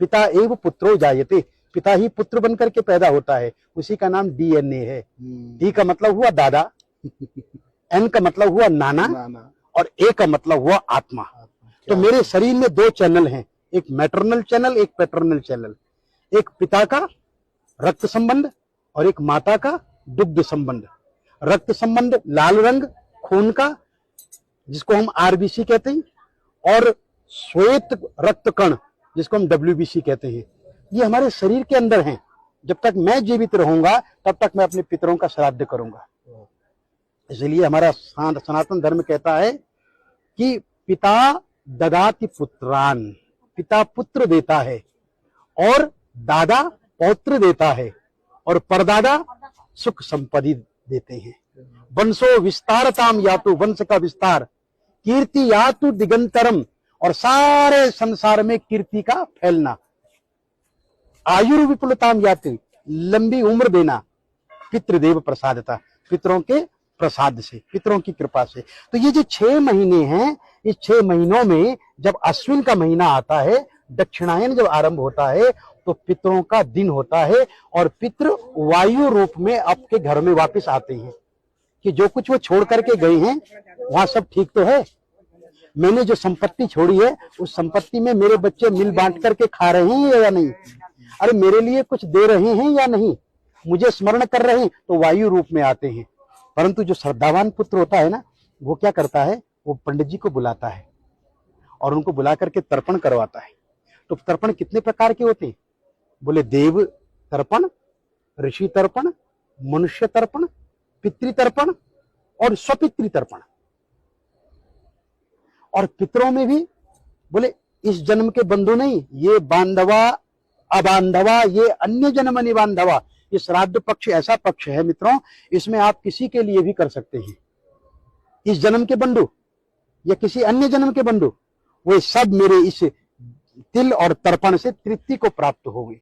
पिता एव पुत्रो जायते, पिता ही पुत्र बनकर के पैदा होता है, उसी का नाम डीएनए है। डी का मतलब हुआ दादा, एन का मतलब हुआ नाना, और ए का मतलब हुआ आत्मा। तो मेरे शरीर में दो चैनल हैं, एक मैटरनल चैनल, एक पैटर्नल चैनल। एक पिता का रक्त संबंध और एक माता का दुग्ध संबंध। रक्त संबंध लाल रंग खून का, जिसको हम आरबीसी कहते हैं, और श्वेत रक्त कण, जिसको हम डब्ल्यूबीसी कहते हैं, ये हमारे शरीर के अंदर हैं। जब तक मैं जीवित रहूंगा तब तक मैं अपने पितरों का श्राद्ध करूंगा। इसलिए हमारा सनातन धर्म कहता है कि पिता ददाति पुत्रान, पिता पुत्र देता है, और दादा पौत्र देता है, और परदादा सुख संपत्ति देते हैं। वंशो विस्तारताम यातु, वंश का विस्तार, कीर्ति यातु दिगंतरम, और सारे संसार में कीर्ति का फैलना। आयुर् विपुलताम याति, लंबी उम्र देना। पितृदेव प्रसादता, पितरों के प्रसाद से, पितरों की कृपा से। तो ये जो 6 महीने हैं, इस 6 महीनों में जब अश्विन का महीना आता है, दक्षिणायन जब आरंभ होता है, तो पितरों का दिन होता है, और पितृ वायु रूप में आपके घर में वापस आते हैं कि जो कुछ वो छोड़ करके गए हैं वहां सब ठीक तो है। मैंने जो संपत्ति छोड़ी है, उस संपत्ति में मेरे बच्चे मिल बांट करके खा रहे हैं या नहीं, अरे मेरे लिए कुछ दे रहे हैं या नहीं, मुझे स्मरण कर रहे हैं, तो वायु रूप में आते हैं। परंतु जो श्रद्धावान पुत्र होता है ना, वो क्या करता है, वो पंडित जी को बुलाता है और उनको बुला करके तर्पण करवाता है। तो तर्पण कितने प्रकार के होते हैं? बोले देव तर्पण, ऋषि तर्पण, मनुष्य तर्पण, पितृ तर्पण और स्वपितृ तर्पण। और पितरों में भी बोले इस जन्म के बंधु नहीं, ये बांधवा अबांधवा, ये अन्य जन्म निबांधवा। ये श्राद्ध पक्ष ऐसा पक्ष है मित्रों, इसमें आप किसी के लिए भी कर सकते हैं। इस जन्म के बंधु या किसी अन्य जन्म के बंधु, वे सब मेरे इस तिल और तर्पण से तृप्ति को प्राप्त होंगे।